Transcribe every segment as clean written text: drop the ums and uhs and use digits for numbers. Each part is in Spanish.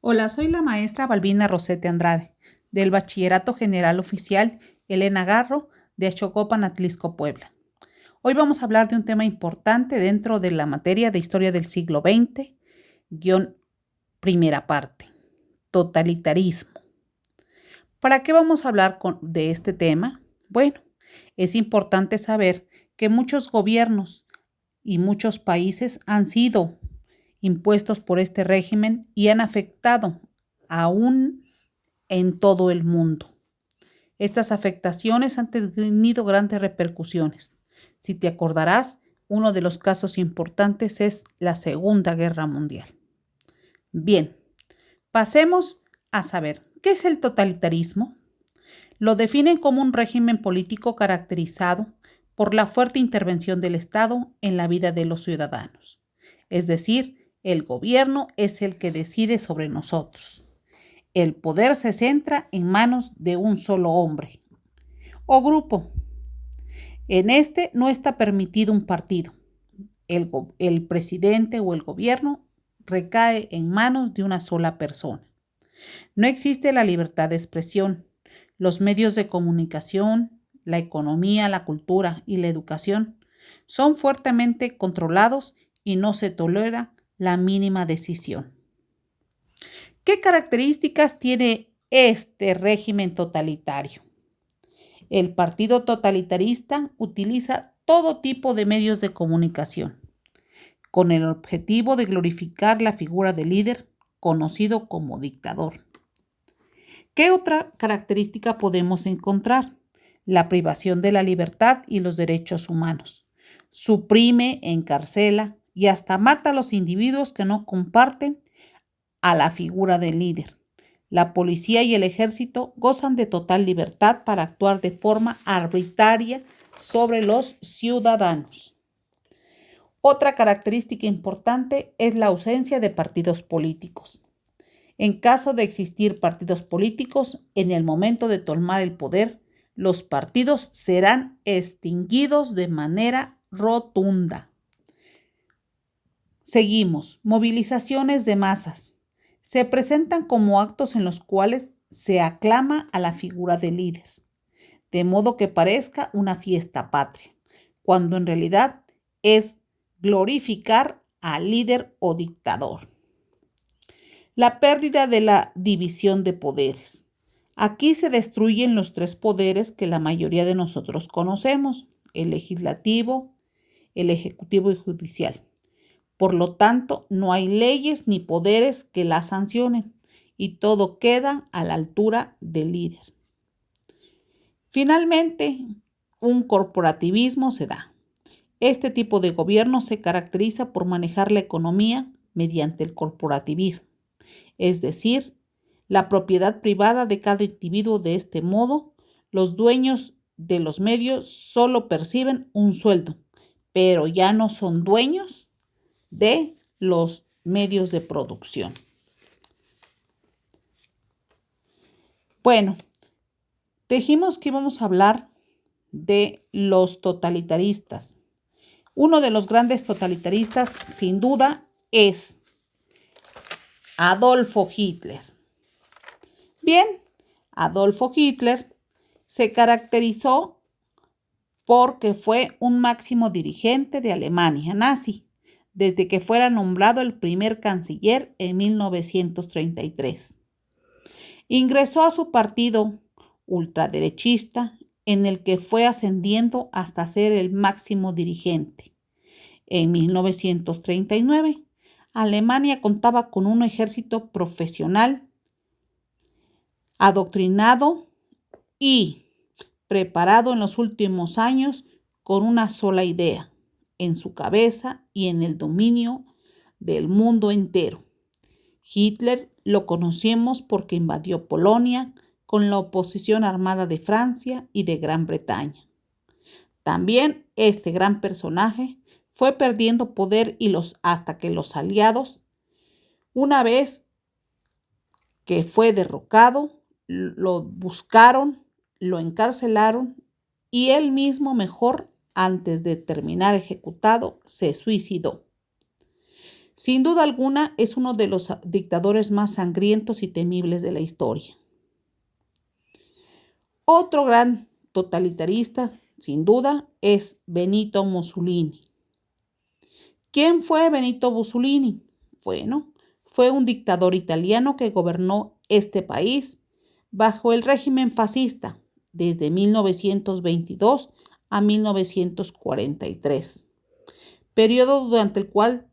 Hola, soy la maestra Balbina Rosete Andrade, del Bachillerato General Oficial Elena Garro de Axocopan, Atlisco, Puebla. Hoy vamos a hablar de un tema importante dentro de la materia de Historia del siglo XX, primera parte, totalitarismo. ¿Para qué vamos a hablar de este tema? Bueno, es importante saber que muchos gobiernos y muchos países han sido impuestos por este régimen y han afectado aún en todo el mundo. Estas afectaciones han tenido grandes repercusiones. Si te acordarás, uno de los casos importantes es la Segunda Guerra Mundial. Bien, pasemos a saber, ¿qué es el totalitarismo? Lo definen como un régimen político caracterizado por la fuerte intervención del Estado en la vida de los ciudadanos. Es decir, el gobierno es el que decide sobre nosotros. El poder se centra en manos de un solo hombre o grupo. En este no está permitido un partido. El presidente o el gobierno recae en manos de una sola persona. No existe la libertad de expresión. Los medios de comunicación, la economía, la cultura y la educación son fuertemente controlados y no se tolera la mínima decisión. ¿Qué características tiene este régimen totalitario? El partido totalitarista utiliza todo tipo de medios de comunicación con el objetivo de glorificar la figura del líder conocido como dictador. ¿Qué otra característica podemos encontrar? La privación de la libertad y los derechos humanos. Suprime, encarcela y hasta mata a los individuos que no comparten a la figura del líder. La policía y el ejército gozan de total libertad para actuar de forma arbitraria sobre los ciudadanos. Otra característica importante es la ausencia de partidos políticos. En caso de existir partidos políticos, en el momento de tomar el poder, los partidos serán extinguidos de manera rotunda. Seguimos. Movilizaciones de masas. Se presentan como actos en los cuales se aclama a la figura del líder, de modo que parezca una fiesta patria, cuando en realidad es glorificar al líder o dictador. La pérdida de la división de poderes. Aquí se destruyen los tres poderes que la mayoría de nosotros conocemos, el legislativo, el ejecutivo y judicial. Por lo tanto, no hay leyes ni poderes que las sancionen y todo queda a la altura del líder. Finalmente, un corporativismo se da. Este tipo de gobierno se caracteriza por manejar la economía mediante el corporativismo, es decir, la propiedad privada de cada individuo. De este modo, los dueños de los medios solo perciben un sueldo, pero ya no son dueños de los medios de producción. Bueno, dijimos que íbamos a hablar de los totalitaristas. Uno de los grandes totalitaristas, sin duda, es Adolfo Hitler. Bien, Adolfo Hitler se caracterizó porque fue un máximo dirigente de Alemania nazi, desde que fuera nombrado el primer canciller en 1933. Ingresó a su partido ultraderechista, en el que fue ascendiendo hasta ser el máximo dirigente. En 1939, Alemania contaba con un ejército profesional, adoctrinado y preparado en los últimos años con una sola idea en su cabeza y en el dominio del mundo entero. Hitler lo conocemos porque invadió Polonia con la oposición armada de Francia y de Gran Bretaña. También este gran personaje fue perdiendo poder hasta que los aliados, una vez que fue derrocado, lo buscaron, lo encarcelaron y él mismo, mejor antes de terminar ejecutado, se suicidó. Sin duda alguna, es uno de los dictadores más sangrientos y temibles de la historia. Otro gran totalitarista, sin duda, es Benito Mussolini. ¿Quién fue Benito Mussolini? Bueno, fue un dictador italiano que gobernó este país bajo el régimen fascista desde 1922 a 1943, periodo durante el cual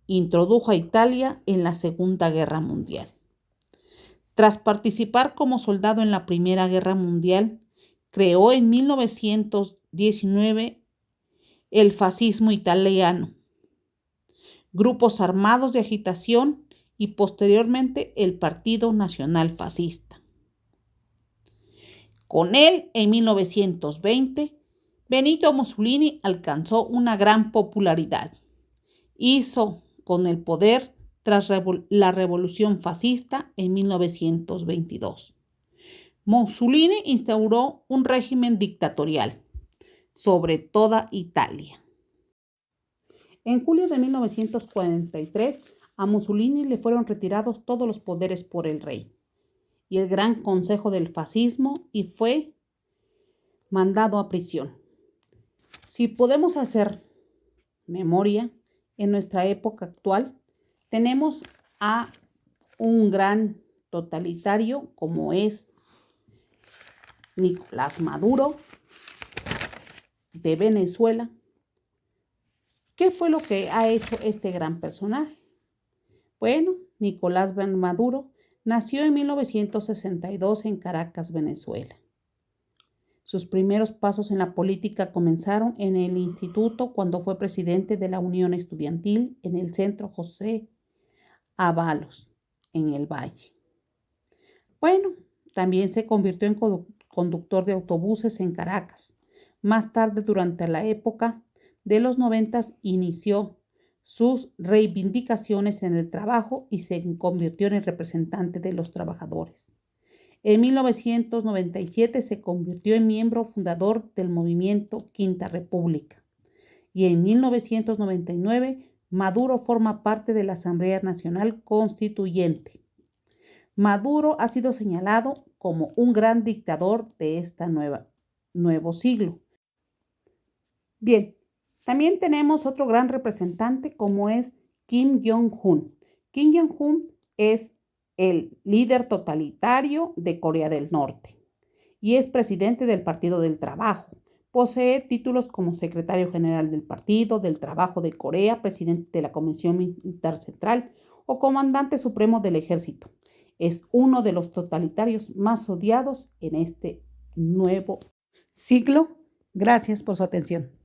introdujo a Italia en la Segunda Guerra Mundial. Tras participar como soldado en la Primera Guerra Mundial, creó en 1919 el fascismo italiano, grupos armados de agitación y posteriormente el Partido Nacional Fascista. Con él, en 1920, Benito Mussolini alcanzó una gran popularidad. Hizo con el poder tras la Revolución Fascista en 1922. Mussolini instauró un régimen dictatorial sobre toda Italia. En julio de 1943, a Mussolini le fueron retirados todos los poderes por el rey y el Gran Consejo del Fascismo y fue mandado a prisión. Si podemos hacer memoria, en nuestra época actual tenemos a un gran totalitario como es Nicolás Maduro de Venezuela. ¿Qué fue lo que ha hecho este gran personaje? Bueno, Nicolás Maduro nació en 1962 en Caracas, Venezuela. Sus primeros pasos en la política comenzaron en el instituto cuando fue presidente de la Unión Estudiantil en el Centro José Ábalos, en el Valle. Bueno, también se convirtió en conductor de autobuses en Caracas. Más tarde, durante la época de los 90, inició sus reivindicaciones en el trabajo y se convirtió en el representante de los trabajadores. En 1997 se convirtió en miembro fundador del movimiento Quinta República y en 1999 Maduro forma parte de la Asamblea Nacional Constituyente. Maduro ha sido señalado como un gran dictador de este nuevo siglo. Bien, también tenemos otro gran representante como es Kim Jong-un. Kim Jong-un es el líder totalitario de Corea del Norte y es presidente del Partido del Trabajo. Posee títulos como secretario general del Partido del Trabajo de Corea, presidente de la Comisión Militar Central o comandante supremo del ejército. Es uno de los totalitarios más odiados en este nuevo siglo. Gracias por su atención.